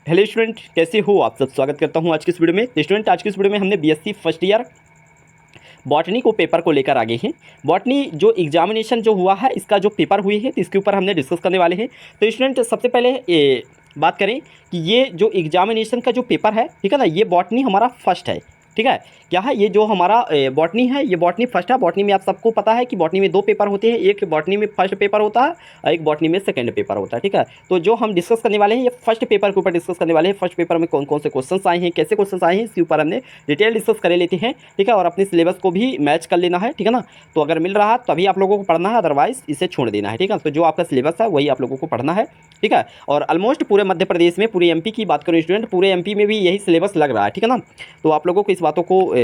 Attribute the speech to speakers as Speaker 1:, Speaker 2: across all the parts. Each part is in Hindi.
Speaker 1: हेलो स्टूडेंट, कैसे हो आप सब। स्वागत करता हूं आज की इस वीडियो में। स्टूडेंट, आज की इस वीडियो में हमने बीएससी फर्स्ट ईयर बॉटनी को पेपर को लेकर आगे हैं। बॉटनी जो एग्जामिनेशन जो हुआ है, इसका जो पेपर हुई है, तो इसके ऊपर हमने डिस्कस करने वाले हैं। तो स्टूडेंट, सबसे पहले बात करें कि ये जो एग्जामिनेशन का जो पेपर है, ठीक है ना, ये बॉटनी हमारा फर्स्ट है। ठीक है, क्या है ये जो हमारा बॉटनी है, ये बॉटनी फर्स्ट है। बॉटनी में आप सबको पता है कि बॉटनी में दो पेपर होते हैं, एक बॉटनी में फर्स्ट पेपर होता है और एक बॉटनी में सेकंड पेपर होता है। ठीक है, तो जो हम डिस्कस करने वाले हैं, ये फर्स्ट पेपर के ऊपर डिस्कस करने वाले हैं। फर्स्ट पेपर में कौन कौन से क्वेश्चंस आए हैं, कैसे क्वेश्चंस आए हैं, इसके ऊपर हमने डिटेल डिस्कस कर लेते हैं। ठीक है, और अपने सिलेबस को भी मैच कर लेना है। ठीक है ना, तो अगर मिल रहा है तभी आप लोगों को पढ़ना है, अदरवाइज इसे छोड़ देना है। ठीक है, तो जो आपका सिलेबस है वही आप लोगों को पढ़ना है। ठीक है, और ऑलमोस्ट पूरे मध्य प्रदेश में, पूरे एमपी की बात करूँ स्टूडेंट, पूरे एमपी में भी यही सिलेबस लग रहा है। ठीक है ना, तो आप लोगों को इस बातों को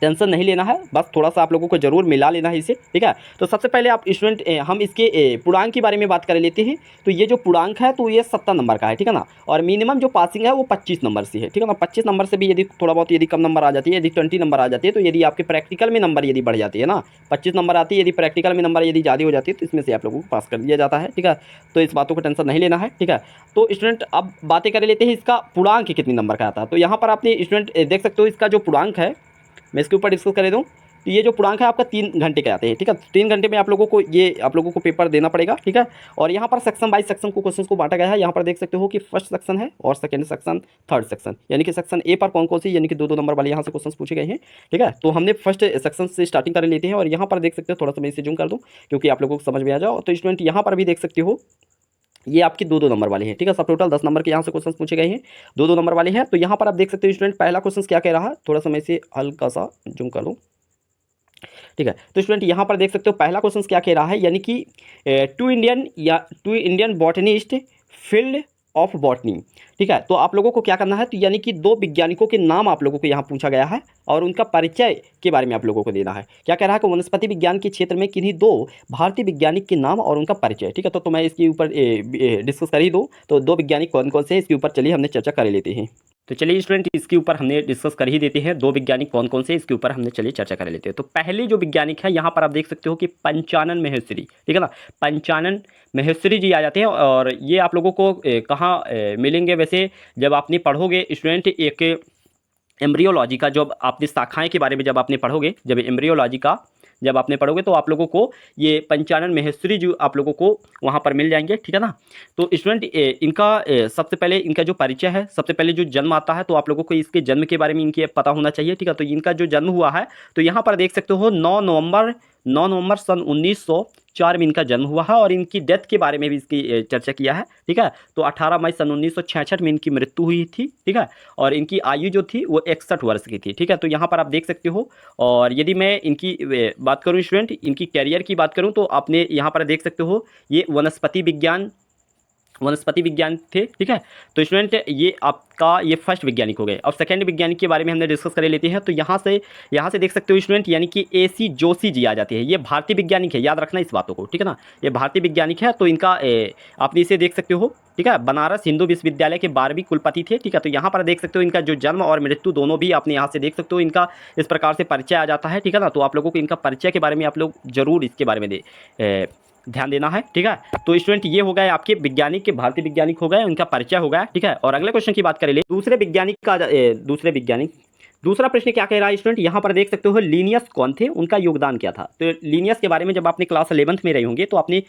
Speaker 1: टेंशन नहीं लेना है, बस थोड़ा सा आप लोगों को जरूर मिला लेना है इसे। ठीक है, तो सबसे पहले आप स्टूडेंट हम इसके पूर्णांक के बारे में बात कर लेते हैं। तो ये जो पूर्णांक है, तो ये 70 नंबर का है। ठीक है ना, और मिनिमम जो पासिंग है वो 25 नंबर से है। ठीक है ना, 25 नंबर से भी यदि थोड़ा बहुत यदि कम नंबर आ जाती है, यदि 20 नंबर आ जाती है, तो यदि आपके प्रैक्टिकल में नंबर यदि बढ़ जाती है ना, 25 नंबर आती है, यदि प्रैक्टिकल में नंबर यदि ज़्यादा हो जाती है, तो इसमें से आप लोगों को पास कर दिया जाता है। ठीक है, तो इस बातों को टेंशन नहीं लेना है। ठीक है, तो स्टूडेंट अब बातें कर लेते हैं इसका पूर्णांक कितने नंबर का आता है। तो यहाँ पर आपने स्टूडेंट देख सकते हो, इसका जो पूर्णांक है, मैं इसके ऊपर डिस्कस कर दूँ, तो ये जो पूर्णांक है आपका 3 घंटे के आते हैं। ठीक है, 3 घंटे में आप लोगों को पेपर देना पड़ेगा। ठीक है, और यहाँ पर सेक्शन बाई सेक्शन को क्वेश्चंस को बांटा गया है। यहाँ पर देख सकते हो कि फर्स्ट सेक्शन है और सेकंड सेक्शन, थर्ड सेक्शन, यानी कि सेक्शन ए पर कौन कौन सी, यानी कि दो नंबर वाले यहाँ से क्वेश्चंस पूछे गए हैं। ठीक है, तो हमने फर्स्ट सेक्शन से स्टार्टिंग कर लेते हैं। और यहाँ पर देख सकते हो, थोड़ा सा मैं इसे जूम कर दूँ क्योंकि आप लोगों को समझ में आ जाओ। तो स्टूडेंट यहाँ पर भी देख सकते हो, ये आपके दो नंबर वाले हैं। ठीक है, सब टोटल 10 नंबर के यहाँ से क्वेश्चन पूछे गए हैं, दो नंबर वाले हैं। तो यहाँ पर आप देख सकते हो स्टूडेंट, पहला क्वेश्चन क्या कह रहा है, थोड़ा सा मैं इसे हल्का सा जूम कर दूँ। ठीक है, तो स्टूडेंट यहाँ पर देख सकते हो पहला क्वेश्चन क्या कह रहा है, यानी कि two Indian botanist field of botany. ठीक है, तो आप लोगों को क्या करना है, तो यानी कि दो वैज्ञानिकों के नाम आप लोगों को यहाँ पूछा गया है और उनका परिचय के बारे में आप लोगों को देना है। क्या कह रहा है कि वनस्पति विज्ञान के क्षेत्र में किन्हीं दो भारतीय वैज्ञानिक के नाम और उनका परिचय। ठीक है, तो मैं इसके ऊपर डिस्कस कर ही दूँ, तो दो वैज्ञानिक कौन कौन से हैं इसके ऊपर चलिए हमने चर्चा कर लेते हैं। तो चलिए स्टूडेंट, इसके ऊपर हमने डिस्कस कर ही देते हैं, दो वैज्ञानिक कौन कौन से इसके ऊपर हमने चलिए चर्चा कर लेते हैं। तो पहले जो वैज्ञानिक है, यहाँ पर आप देख सकते हो कि पंचानन माहेश्वरी। ठीक है ना, पंचानन माहेश्वरी जी आ जाते हैं। और ये आप लोगों को कहाँ मिलेंगे, वैसे जब आपने पढ़ोगे स्टूडेंट एक एम्ब्रियोलॉजी का, जब आपने शाखाएं के बारे में जब आपने पढ़ोगे, जब एम्ब्रियोलॉजी का जब आपने पढ़ोगे, तो आप लोगों को ये पंचानन माहेश्वरी जो आप लोगों को वहाँ पर मिल जाएंगे। ठीक है ना, तो स्टूडेंट इनका सबसे पहले इनका जो परिचय है, सबसे पहले जो जन्म आता है, तो आप लोगों को इसके जन्म के बारे में इनके पता होना चाहिए। ठीक है, तो इनका जो जन्म हुआ है, तो यहाँ पर देख सकते हो 9 नवंबर सन 1904 में इनका जन्म हुआ है। और इनकी डेथ के बारे में भी इसकी चर्चा किया है। ठीक है, तो 18 मई सन 1966 में इनकी मृत्यु हुई थी। ठीक है, और इनकी आयु जो थी वो 61 वर्ष की थी। ठीक है, तो यहाँ पर आप देख सकते हो। और यदि मैं इनकी बात करूँ स्टूडेंट, इनकी कैरियर की बात करूँ, तो आपने यहाँ पर देख सकते हो ये वनस्पति विज्ञान थे। ठीक है, तो स्टूडेंट ये आपका ये फर्स्ट वैज्ञानिक हो गए। अब सेकंड वैज्ञानिक के बारे में हमने डिस्कस कर लेते हैं। तो यहाँ से देख सकते हो स्टूडेंट, यानी कि AC जोशी जी आ जाते हैं। ये भारतीय वैज्ञानिक है, याद रखना इस बातों को। ठीक है ना, ये भारतीय वैज्ञानिक है। तो इनका आपने इसे देख सकते हो। ठीक है, बनारस हिंदू विश्वविद्यालय के 12वीं कुलपति थे। ठीक है, तो यहाँ पर देख सकते हो इनका जो जन्म और मृत्यु दोनों भी आपने यहाँ से देख सकते हो, इनका इस प्रकार से परिचय आ जाता है। ठीक है ना, तो आप लोगों को इनका परिचय के बारे में आप लोग जरूर इसके बारे में ध्यान देना है। ठीक है, तो स्टूडेंट ये हो गए आपके वैज्ञानिक के, भारतीय वैज्ञानिक हो गए, उनका परिचय हो गया। ठीक है, और अगले क्वेश्चन की बात करें, दूसरा प्रश्न क्या कह रहा है स्टूडेंट, यहाँ पर देख सकते हो लीनियस कौन थे, उनका योगदान क्या था। तो लीनियस के बारे में जब आपने क्लास 11th में रहे होंगे, तो आपने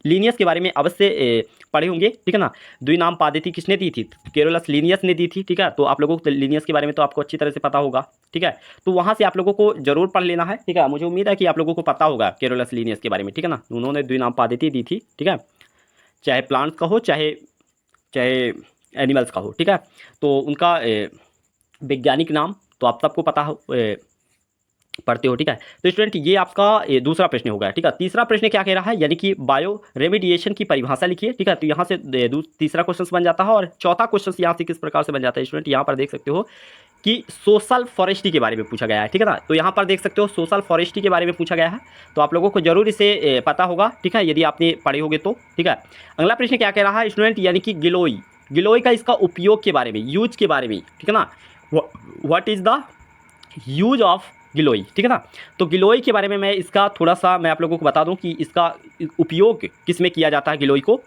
Speaker 1: लीनियस के बारे में अवश्य पढ़े होंगे। ठीक है ना, द्विनाम पादिति किसने दी थी, कैरोलस लीनियस ने दी थी। ठीक है, तो आप लोगों को लीनियस के बारे में तो आपको अच्छी तरह से पता होगा। ठीक है, तो वहाँ से आप लोगों को जरूर पढ़ लेना है। ठीक है, मुझे उम्मीद है कि आप लोगों को पता होगा कैरोलस लीनियस के बारे में। ठीक है ना, उन्होंने द्विनाम पादिति दी थी। ठीक है, चाहे प्लांट्स का हो, चाहे एनिमल्स का हो। ठीक है, तो उनका वैज्ञानिक नाम तो आप सबको पता हो, पढ़ते हो। ठीक है, तो स्टूडेंट ये आपका दूसरा प्रश्न हो गया। ठीक है, तीसरा प्रश्न क्या कह रहा है, यानी कि बायो रेमिडिएशन की परिभाषा लिखिए। ठीक है, तो यहाँ से तीसरा क्वेश्चन बन जाता है। और चौथा क्वेश्चन यहाँ से किस प्रकार से बन जाता है स्टूडेंट, यहाँ पर देख सकते हो कि सोशल फॉरेस्ट्री के बारे में पूछा गया है। ठीक है ना, तो यहाँ पर देख सकते हो सोशल फॉरेस्ट्री के बारे में पूछा गया है, तो आप लोगों को जरूर इसे पता होगा। ठीक है, यदि आपने पढ़े होगे तो। ठीक है, अगला प्रश्न क्या कह रहा है स्टूडेंट, यानी कि गिलोय का इसका उपयोग के बारे में, यूज के बारे में। ठीक है ना, what is the use of giloy. ठीक है ना, तो गिलोय के बारे में मैं इसका थोड़ा सा मैं आप लोगों को बता दूं कि इसका उपयोग किस में किया जाता है गिलोय को।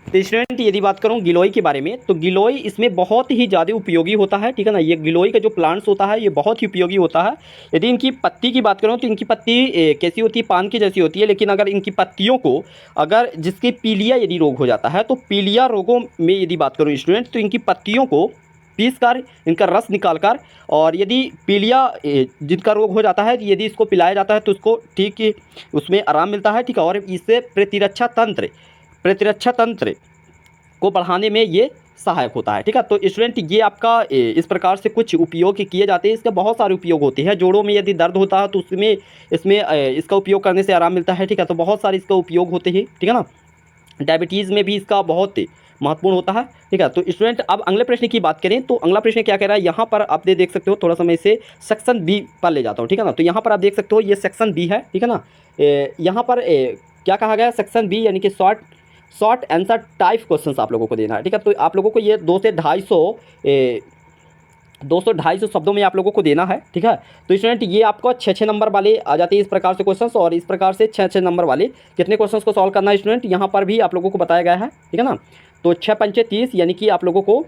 Speaker 1: तो स्टूडेंट यदि बात करूं गिलोय के बारे में, तो गिलोय इसमें बहुत ही ज़्यादा उपयोगी होता है, ठीक है ना। ये गिलोय का जो प्लांट्स होता है ये बहुत ही उपयोगी होता है। यदि इनकी पत्ती की बात करूं तो इनकी पत्ती कैसी होती है, पान की जैसी होती है, लेकिन अगर इनकी पत्तियों को अगर जिसके पीलिया यदि रोग हो जाता है, तो पीलिया रोगों में यदि बात करूँ स्टूडेंट, तो इनकी पत्तियों को पीस कर इनका रस निकाल कर, और यदि पीलिया जिनका रोग हो जाता है यदि इसको पिलाया जाता है तो उसको ठीक उसमें आराम मिलता है, ठीक है। और इससे प्रतिरक्षा तंत्र को बढ़ाने में ये सहायक होता है, ठीक है। तो स्टूडेंट ये आपका इस प्रकार से कुछ उपयोग किए जाते हैं। इसके बहुत सारे उपयोग होते हैं। जोड़ों में यदि दर्द होता है तो उसमें इसमें इसका उपयोग करने से आराम मिलता है, ठीक है। तो बहुत सारे इसका उपयोग होते हैं, ठीक है ना। डायबिटीज़ में भी इसका बहुत महत्वपूर्ण होता है, ठीक है। तो स्टूडेंट अब अगले प्रश्न की बात करें तो अगला प्रश्न क्या कह रहा है, यहाँ पर आप देख सकते हो, थोड़ा सा मैं इसे सेक्शन बी पर ले जाता हूँ, ठीक है ना। तो यहाँ पर आप देख सकते हो ये सेक्शन बी है, ठीक है ना। यहाँ पर क्या कहा गया है, सेक्शन बी यानी कि शॉर्ट आंसर टाइप क्वेश्चंस आप लोगों को देना है, ठीक है। तो आप लोगों को ये 200-250 शब्दों में आप लोगों को देना है, ठीक है। तो स्टूडेंट ये आपको 6-6 नंबर वाले आ जाते हैं इस प्रकार से क्वेश्चंस, और इस प्रकार से 6-6 नंबर वाले कितने क्वेश्चंस को सॉल्व करना है स्टूडेंट, यहाँ पर भी आप लोगों को बताया गया है, ठीक है ना। तो 6 पंचे 30 यानी कि आप लोगों को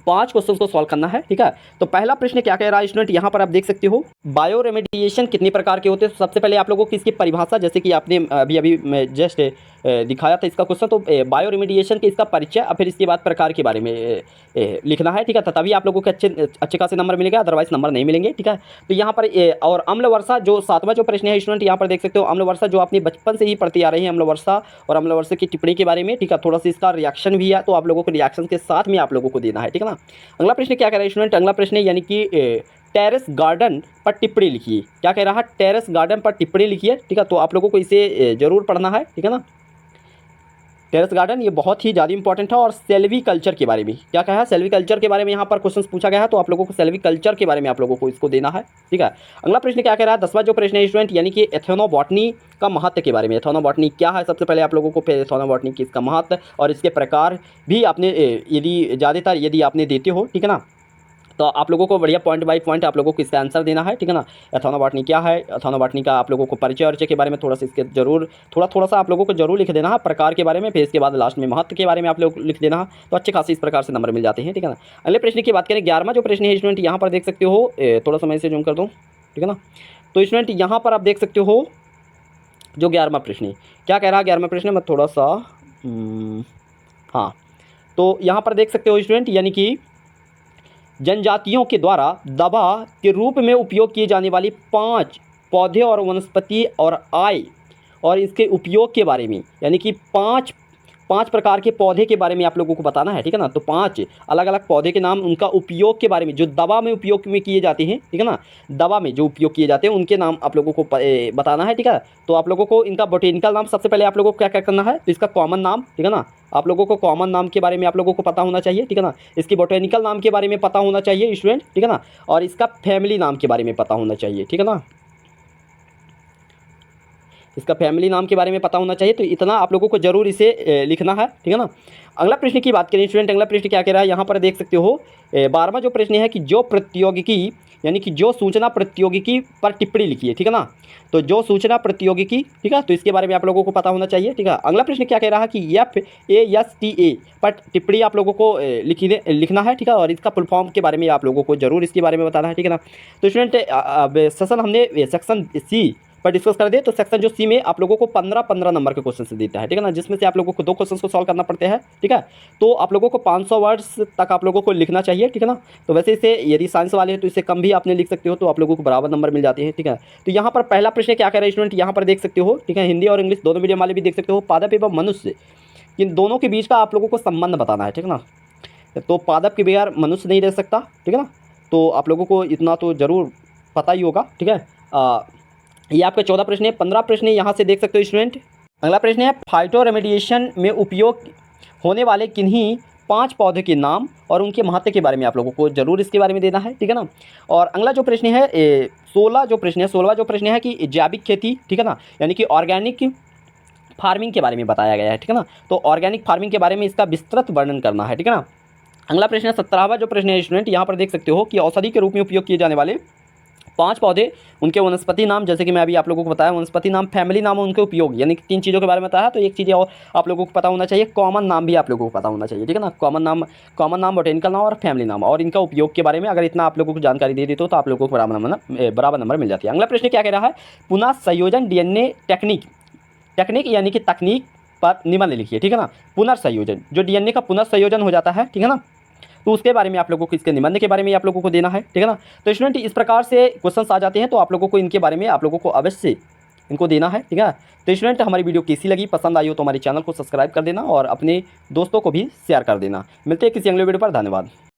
Speaker 1: 5 क्वेश्चन को सॉल्व करना है, ठीक है। तो पहला प्रश्न क्या कह रहा है स्टूडेंट, यहाँ पर आप देख सकते हो बायो रेमेडिएशन कितने प्रकार के होते हैं। सबसे पहले आप लोगों को इसकी परिभाषा, जैसे कि आपने अभी मैं जस्ट दिखाया था इसका क्वेश्चन, तो बायो रेमेडिएशन के इसका परिचय और फिर इसके बाद प्रकार के बारे में लिखना है, ठीक है। तभी आप लोगों को अच्छे खासे नंबर मिलेंगे, अदरवाइज नंबर नहीं मिलेंगे, ठीक है। तो यहाँ पर और अम्ल वर्षा जो 7वां जो प्रश्न है स्टूडेंट, यहाँ पर देख सकते हो अम्ल वर्षा जो आपने बचपन से ही पढ़ते आ रहे हैं, अम्ल वर्षा और अम्ल वर्षा की टिप्पणी के बारे में, ठीक है। थोड़ा सा इसका रिएक्शन भी है, तो आप लोगों को रिएक्शन के साथ में आप लोगों को देना है, ठीक है ना। अगला प्रश्न क्या कह रहा है स्टूडेंट, अगला प्रश्न यानी कि टेरेस गार्डन पर टिप्पणी लिखिए। क्या कह रहा है, टेरेस गार्डन पर टिप्पणी लिखिए, ठीक है। तो आप लोगों को इसे जरूर पढ़ना है, ठीक है ना। टेरेस गार्डन ये बहुत ही ज़्यादा इंपॉर्टेंट है। और सेल्वी कल्चर के बारे में क्या कहा है, सेल्वी कल्चर के बारे में यहाँ पर क्वेश्चन पूछा गया है, तो आप लोगों को सेल्वी कल्चर के बारे में आप लोगों को इसको देना है, ठीक है। अगला प्रश्न क्या कह रहा है, 10वां जो प्रश्न है स्टूडेंट, यानी कि एथेनोबॉटनी का महत्व के बारे में। एथेनोबॉटनी क्या है, सबसे पहले आप लोगों को एथेनोबॉटनी की इसका महत्व और इसके प्रकार भी आपने यदि ज़्यादातर यदि आपने देते हो, ठीक है ना, तो आप लोगों को बढ़िया पॉइंट बाय पॉइंट आप लोगों को इसका आंसर देना है, ठीक है ना। एथेनोबॉटनी क्या है, एथेनोबॉटनी का आप लोगों को परिचय और के बारे में थोड़ा सा इसके जरूर थोड़ा सा आप लोगों को जरूर लिख देना है, प्रकार के बारे में, फिर इसके बाद लास्ट में महत्व के बारे में आप लोग लिख देना है, तो अच्छे खासे इस प्रकार से नंबर मिल जाते हैं, ठीक है ना। अगले प्रश्न की बात करें, 11वां जो प्रश्न है स्टूडेंट, यहाँ पर देख सकते हो, थोड़ा सा मैं इसे जूम कर दूँ, ठीक है ना। तो स्टूडेंट यहाँ पर आप देख सकते हो जो 11वां प्रश्न है क्या कह रहा है, 11वां प्रश्न मैं थोड़ा सा हाँ, तो यहाँ पर देख सकते हो स्टूडेंट, यानी कि जनजातियों के द्वारा दवा के रूप में उपयोग किए जाने वाली 5 पौधे और वनस्पति और आय और इसके उपयोग के बारे में, यानी कि 5 प्रकार के पौधे के बारे में आप लोगों को बताना है, ठीक है ना। तो 5 अलग अलग पौधे के नाम, उनका उपयोग के बारे में, जो दवा में उपयोग में किए जाते हैं, ठीक है ना, दवा में जो उपयोग किए जाते हैं उनके नाम आप लोगों को बताना है, ठीक है। तो आप लोगों को इनका बोटेनिकल नाम, सबसे पहले आप लोगों को क्या क्या करना है, तो इसका कॉमन नाम, ठीक है ना, आप लोगों को कॉमन नाम के बारे में आप लोगों को पता होना चाहिए, ठीक है ना। इसकी बोटेनिकल नाम के बारे में पता होना चाहिए स्टूडेंट, ठीक है ना। और इसका फैमिली नाम के बारे में पता होना चाहिए, ठीक है ना, इसका फैमिली नाम के बारे में पता होना चाहिए। तो इतना आप लोगों को जरूर इसे लिखना है, ठीक है ना। अगला प्रश्न की बात करें स्टूडेंट, अगला प्रश्न क्या कह रहा है, यहाँ पर देख सकते हो 12वां जो प्रश्न है कि जो प्रौद्योगिकी यानी कि जो सूचना प्रौद्योगिकी पर टिप्पणी लिखिए, ठीक है ना। तो जो सूचना प्रौद्योगिकी, ठीक है, तो इसके बारे में आप लोगों को पता होना चाहिए, ठीक है। अगला प्रश्न क्या कह रहा है कि FASTA पर टिप्पणी आप लोगों को लिखना है, ठीक है। और इसका फुल फॉर्म के बारे में आप लोगों को जरूर इसके बारे में बताना है, ठीक है ना। तो स्टूडेंट अब सेक्शन सी पर डिस्कस कर दे, तो सेक्शन जो सी में आप लोगों को 15 नंबर के क्वेश्चन से देता है, ठीक है ना, जिसमें से आप लोगों को 2 क्वेश्चन को सॉल्व करना पड़ते हैं, ठीक है। तो आप लोगों को 500 वर्ड्स तक आप लोगों को लिखना चाहिए, ठीक है ना। तो वैसे इसे यदि साइंस वाले हैं तो इससे कम भी आपने लिख सकते हो, तो आप लोगों को बराबर नंबर मिल जाते हैं, ठीक है। तो यहाँ पर पहला प्रश्न क्या कह रहा है स्टूडेंट, यहाँ पर देख सकते हो, ठीक है, हिंदी और इंग्लिश दोनों मीडियम वाले भी देख सकते हो, पादप एवं मनुष्य, इन दोनों के बीच का आप लोगों को संबंध बताना है, ठीक है ना। तो पादप के बगैर मनुष्य नहीं रह सकता, ठीक है ना। तो आप लोगों को इतना तो जरूर पता ही होगा, ठीक है। ये आपका 14 प्रश्न है। 15 प्रश्न यहाँ से देख सकते हो स्टूडेंट। अगला प्रश्न है फाइटो रेमेडिएशन में उपयोग होने वाले किन्हीं 5 पौधे के नाम और उनके महत्व के बारे में आप लोगों को जरूर इसके बारे में देना है, ठीक है ना। और अगला जो प्रश्न है 16वां जो प्रश्न है कि जैविक खेती, ठीक है ना, यानी कि ऑर्गेनिक फार्मिंग के बारे में बताया गया है, ठीक है ना। तो ऑर्गेनिक फार्मिंग के बारे में इसका विस्तृत वर्णन करना है, ठीक है ना। अगला प्रश्न है 17वां जो प्रश्न है स्टूडेंट, यहाँ पर देख सकते हो कि औषधि के रूप में उपयोग किए जाने वाले 5 पौधे, उनके वनस्पति नाम, जैसे कि मैं अभी आप लोगों को बताया, वनस्पति नाम, फैमिली नाम और उनके उपयोग, यानी कि 3 चीज़ों के बारे में बताया। तो एक चीज़ और आप लोगों को पता होना चाहिए, कॉमन नाम भी आप लोगों को पता होना चाहिए, ठीक है ना। कॉमन नाम, बॉटेनिकल नाम और फैमिली नाम और इनका उपयोग के बारे में अगर इतना आप लोगों को जानकारी दे दी तो आप लोगों को बराबर नंबर मिल जाती है। अगला प्रश्न क्या कह रहा है, पुनः संयोजन डीएनए टेक्निक यानी कि तकनीक पर निबंध लिखिए, ठीक है ना। पुनर्संयोजन, जो डीएनए का पुनर्संयोजन हो जाता है, ठीक है ना, तो उसके बारे में आप लोगों को, इसके निबंध के बारे में आप लोगों को देना है, ठीक है ना। तो स्टूडेंट इस प्रकार से क्वेश्चंस आ जाते हैं, तो आप लोगों को इनके बारे में आप लोगों को अवश्य इनको देना है, ठीक है। तो स्टूडेंट हमारी वीडियो कैसी लगी, पसंद आई हो तो हमारे चैनल को सब्सक्राइब कर देना और अपने दोस्तों को भी शेयर कर देना। मिलते हैं किसी अगले वीडियो पर, धन्यवाद।